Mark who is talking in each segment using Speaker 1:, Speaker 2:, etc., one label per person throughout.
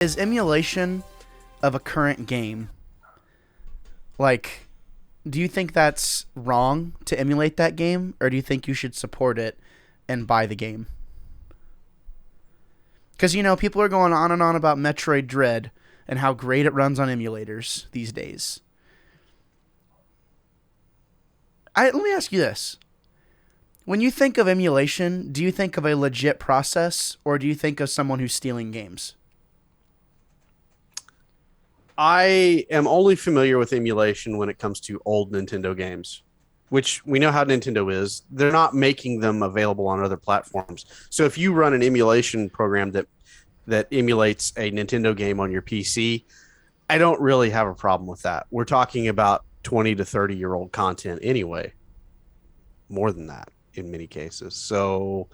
Speaker 1: Is emulation of a current game, like, do you think that's wrong to emulate that game, or do you think you should support it and buy the game? Because, people are going on and on about Metroid Dread and how great it runs on emulators these days. Let me ask you this. When you think of emulation, do you think of a legit process, or do you think of someone who's stealing games?
Speaker 2: I am only familiar with emulation when it comes to old Nintendo games, which we know how Nintendo is. They're not making them available on other platforms. So if you run an emulation program that emulates a Nintendo game on your PC, I don't really have a problem with that. We're talking about 20 to 30-year-old content anyway. More than that in many cases. So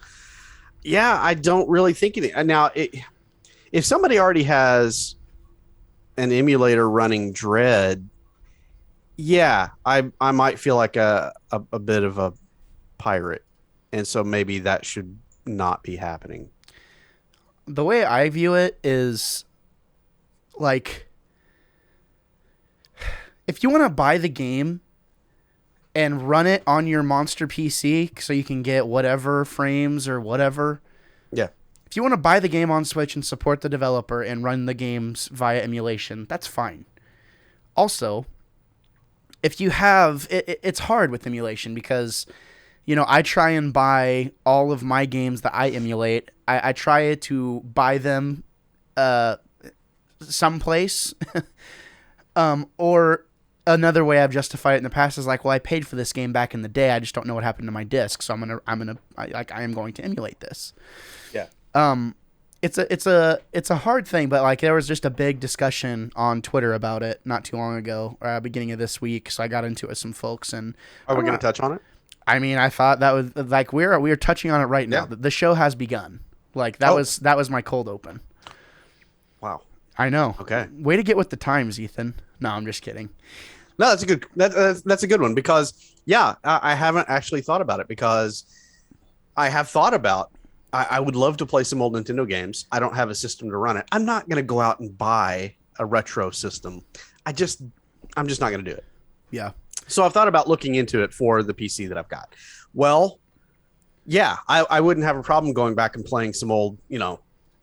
Speaker 2: yeah, I don't really think it. Now, if somebody already has an emulator running Dread, yeah, I might feel like a bit of a pirate, and so maybe that should not be happening.
Speaker 1: The way I view it is, like, if you want to buy the game and run it on your monster PC so you can get whatever frames or whatever,
Speaker 2: Yeah.
Speaker 1: if you want to buy the game on Switch and support the developer and run the games via emulation, that's fine. Also, if you have... It's hard with emulation because, I try and buy all of my games that I emulate. I try to buy them someplace. Or another way I've justified it in the past is like, well, I paid for this game back in the day. I just don't know what happened to my disc, so I am going to emulate this.
Speaker 2: Yeah.
Speaker 1: It's a hard thing, but like there was just a big discussion on Twitter about it not too long ago, beginning of this week. So I got into it with some folks, and
Speaker 2: Are we going to touch on it?
Speaker 1: I mean, I thought that was like we're touching on it right now.
Speaker 2: Yeah.
Speaker 1: The show has begun. Like that was my cold open.
Speaker 2: Wow.
Speaker 1: I know.
Speaker 2: Okay.
Speaker 1: Way to get with the times, Ethan. No, I'm just kidding.
Speaker 2: No, that's a good one because I haven't actually thought about it because I have thought about I would love to play some old Nintendo games. I don't have a system to run it. I'm not going to go out and buy a retro system. I'm just not going to do it.
Speaker 1: Yeah.
Speaker 2: So I've thought about looking into it for the PC that I've got. Well, yeah, I wouldn't have a problem going back and playing some old,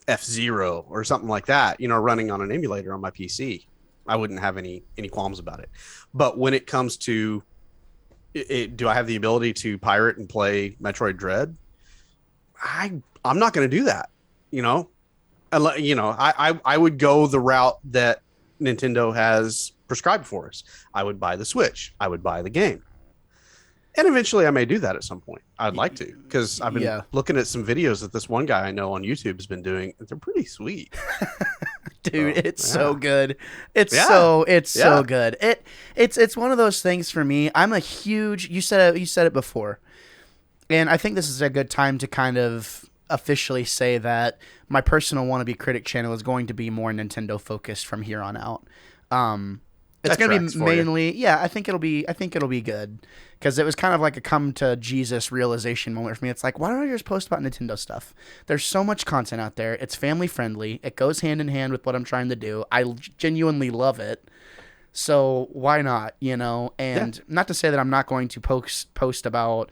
Speaker 2: F-Zero or something like that, running on an emulator on my PC. I wouldn't have any qualms about it. But when it comes to do I have the ability to pirate and play Metroid Dread? I'm not going to do that, I would go the route that Nintendo has prescribed for us. I would buy the Switch. I would buy the game. And eventually I may do that at some point. I'd like to, because I've been looking at some videos that this one guy I know on YouTube has been doing. They're pretty sweet.
Speaker 1: Dude, it's so good. It's so good. It's one of those things for me. I'm a huge, you said it before. And I think this is a good time to kind of officially say that my personal Wannabe Critic channel is going to be more Nintendo focused from here on out. It's going to be mainly, I think it'll be good, because it was kind of like a come to Jesus realization moment for me. It's like, why don't I just post about Nintendo stuff? There's so much content out there. It's family friendly. It goes hand in hand with what I'm trying to do. I genuinely love it. So why not, and not to say that I'm not going to post about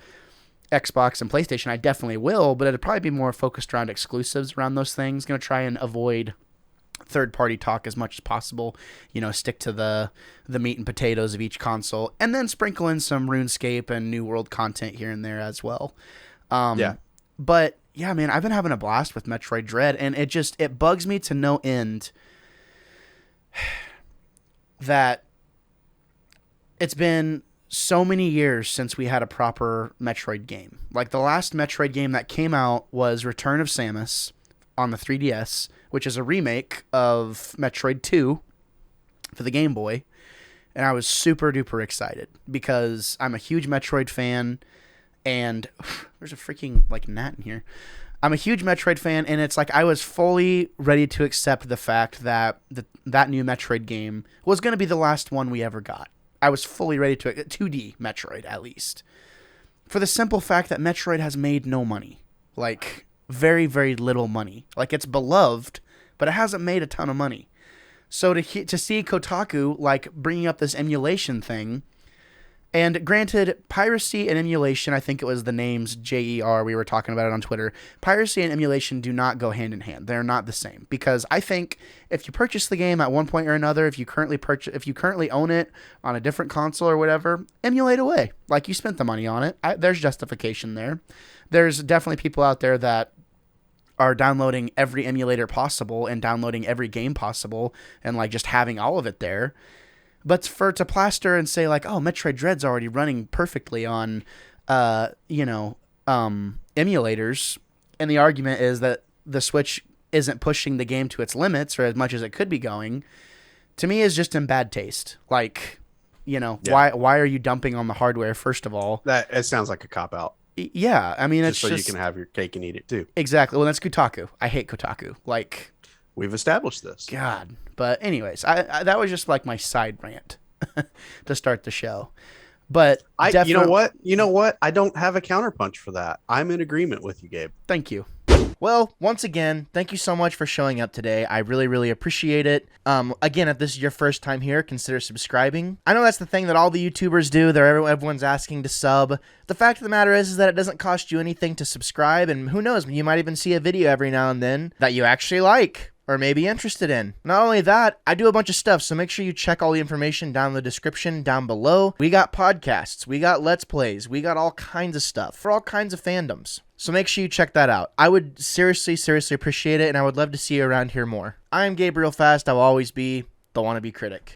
Speaker 1: Xbox and PlayStation. I definitely will, but it'd probably be more focused around exclusives around those things. Going to try and avoid third-party talk as much as possible. Stick to the meat and potatoes of each console, and then sprinkle in some RuneScape and New World content here and there as well. But yeah, man, I've been having a blast with Metroid Dread, and it bugs me to no end that it's been so many years since we had a proper Metroid game. Like, the last Metroid game that came out was Return of Samus on the 3DS, which is a remake of Metroid 2 for the Game Boy. And I was super duper excited because I'm a huge Metroid fan, and there's a freaking gnat in here. I'm a huge Metroid fan, and it's like I was fully ready to accept the fact that that new Metroid game was going to be the last one we ever got. I was fully ready to 2D Metroid, at least, for the simple fact that Metroid has made no money. Like, very, very little money. Like, it's beloved, but it hasn't made a ton of money. So to see Kotaku like bringing up this emulation thing, and granted, piracy and emulation, I think it was the names JER, we were talking about it on Twitter. Piracy and emulation do not go hand in hand. They're not the same, because I think if you purchase the game at one point or another, if you currently own it on a different console or whatever, emulate away. Like, you spent the money on it. There's justification there. There's definitely people out there that are downloading every emulator possible and downloading every game possible and like just having all of it there. But to plaster and say like, oh, Metroid Dread's already running perfectly on, emulators, and the argument is that the Switch isn't pushing the game to its limits or as much as it could be going, to me is just in bad taste. Like, why are you dumping on the hardware, first of all?
Speaker 2: It sounds like a cop-out.
Speaker 1: Yeah, I mean, it's just...
Speaker 2: you can have your cake and eat it, too.
Speaker 1: Exactly. Well, that's Kotaku. I hate Kotaku. Like...
Speaker 2: We've established this.
Speaker 1: God. But anyways, I that was just like my side rant to start the show. But
Speaker 2: you know what? I don't have a counterpunch for that. I'm in agreement with you, Gabe.
Speaker 1: Thank you. Well, once again, thank you so much for showing up today. I really, really appreciate it. Again, if this is your first time here, consider subscribing. I know that's the thing that all the YouTubers do. Everyone's asking to sub. The fact of the matter is that it doesn't cost you anything to subscribe, and who knows, you might even see a video every now and then that you actually like or may be interested in. Not only that, I do a bunch of stuff, so make sure you check all the information down in the description down below. We got podcasts, we got Let's Plays, we got all kinds of stuff for all kinds of fandoms. So make sure you check that out. I would seriously, seriously appreciate it, and I would love to see you around here more. I am Gabe real fast. I will always be the Wannabe Critic.